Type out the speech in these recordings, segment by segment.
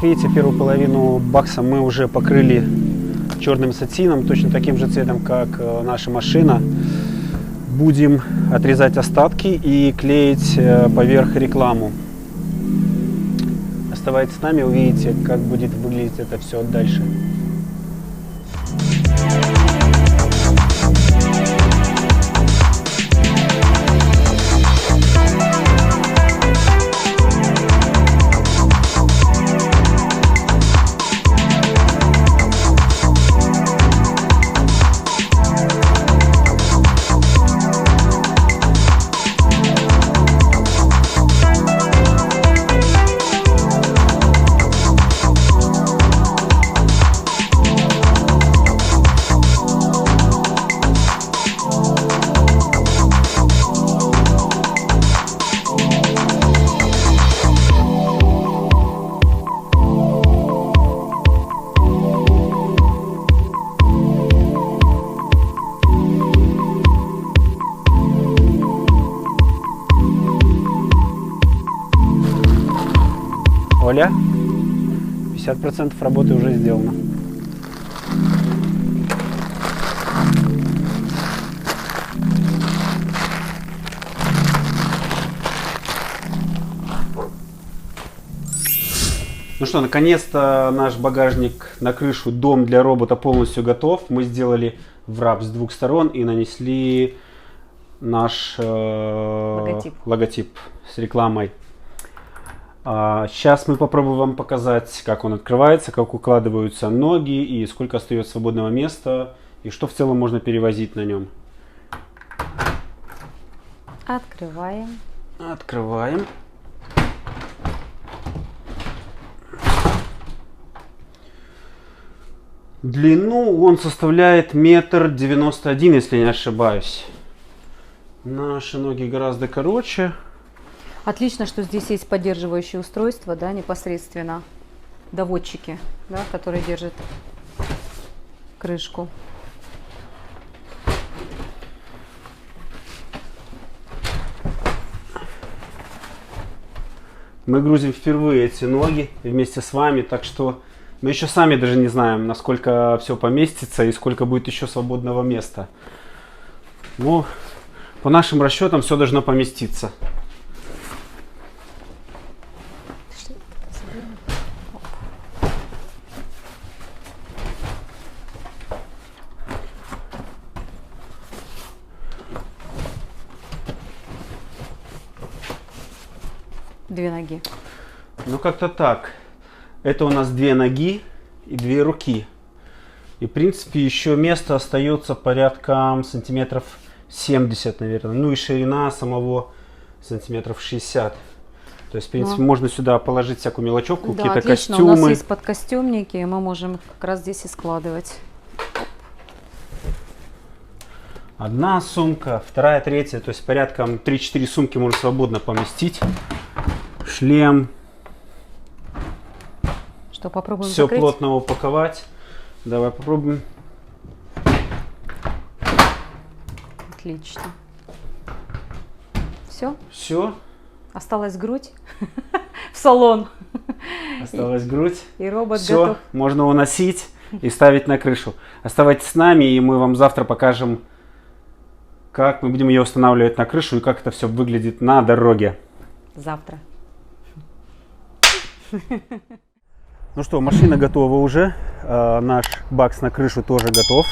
Как видите, первую половину бакса мы уже покрыли черным сатином, точно таким же цветом, как наша машина. Будем отрезать остатки и клеить поверх рекламу. Оставайтесь с нами, увидите, как будет выглядеть это все дальше. Оля, 50% работы уже сделано. Ну что, наконец-то наш багажник на крышу, дом для робота полностью готов. Мы сделали врап с двух сторон и нанесли наш логотип с рекламой. Сейчас мы попробуем вам показать, как он открывается, как укладываются ноги и сколько остается свободного места и что в целом можно перевозить на нем. Открываем. Открываем. Длину он составляет 1,91 м, если не ошибаюсь. Наши ноги гораздо короче. Отлично, что здесь есть поддерживающие устройства, да, непосредственно доводчики, да, которые держат крышку. Мы грузим впервые эти ноги вместе с вами, так что мы еще сами даже не знаем, насколько все поместится и сколько будет еще свободного места. Но по нашим расчетам все должно поместиться. Две ноги. Ну как-то так. Это у нас две ноги и две руки. И в принципе еще место остается порядка сантиметров 70, наверное. Ну и ширина самого сантиметров 60. То есть в принципе можно сюда положить всякую мелочевку, Да, какие-то отлично. костюмы. У нас есть подкостюмники, и мы можем как раз здесь и складывать. Одна сумка, вторая, третья. То есть порядком 3-4 сумки можно свободно поместить. Шлем. Что, попробуем Все закрыть? плотно упаковать. Давай попробуем. Отлично. Все? Все. Осталась грудь в салон. Осталась грудь. И робот Все, готов. можно уносить и ставить на крышу. Оставайтесь с нами, и мы вам завтра покажем, как мы будем ее устанавливать на крышу и как это все выглядит на дороге. Завтра. Ну что, машина готова уже. Наш бакс на крышу тоже готов.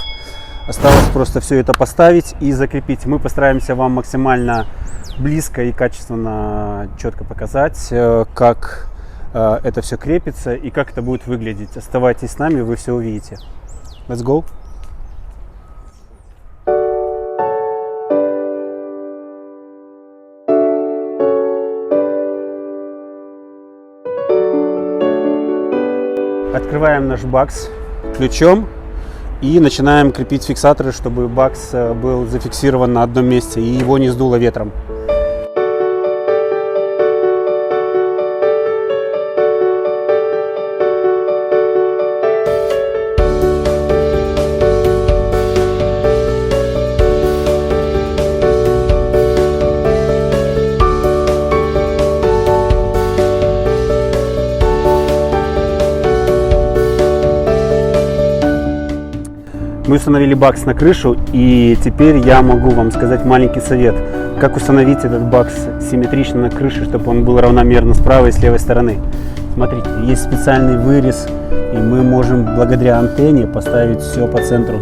Осталось просто все это поставить и закрепить. Мы постараемся вам максимально близко и качественно, четко показать, как это все крепится и как это будет выглядеть. Оставайтесь с нами, вы все увидите. Let's go! Открываем наш бакс ключом и начинаем крепить фиксаторы, чтобы бакс был зафиксирован на одном месте и его не сдуло ветром. Мы установили бакс на крышу, и теперь я могу вам сказать маленький совет, как установить этот бакс симметрично на крыше, чтобы он был равномерно с правой и с левой стороны. Смотрите, есть специальный вырез, и мы можем благодаря антенне поставить все по центру.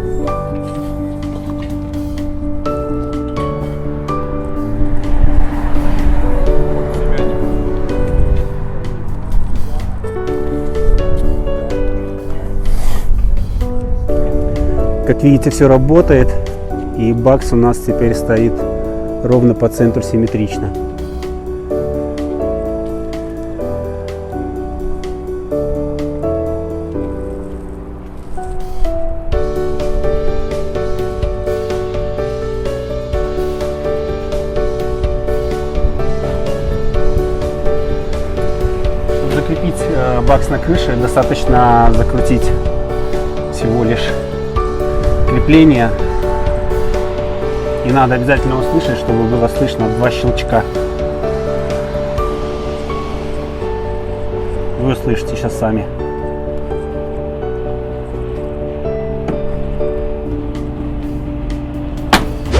Как видите, все работает, и бакс у нас теперь стоит ровно по центру симметрично. Чтобы закрепить бакс на крыше, достаточно закрутить всего лишь крепление, и надо обязательно услышать, чтобы было слышно 2 щелчка. Вы услышите сейчас сами.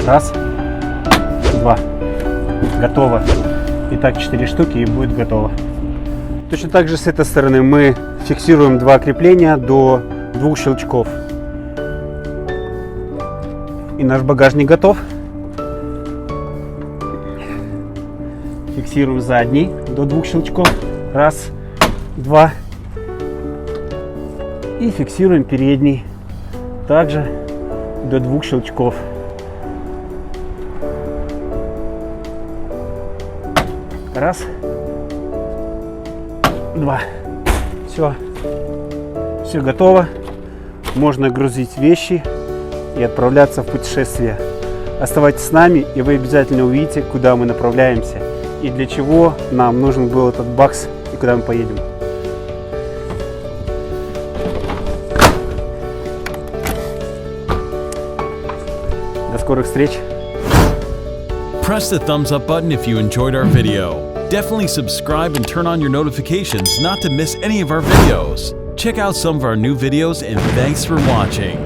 Раз, 2. Готово. Итак, 4 штуки, и будет готово. Точно так же с этой стороны мы фиксируем 2 крепления до 2 щелчков. И наш багажник готов. Фиксируем задний до 2 щелчков. Раз, 2. И фиксируем передний также до 2 щелчков. Раз, 2. Все готово. Можно грузить вещи и отправляться в путешествие. Оставайтесь с нами, и вы обязательно увидите, куда мы направляемся и для чего нам нужен был этот бакс и куда мы поедем. До скорых встреч! Press the thumbs up button if you enjoyed our video. Definitely subscribe and turn on your notifications not to miss any of our videos. Check out some of our new videos, and thanks for watching.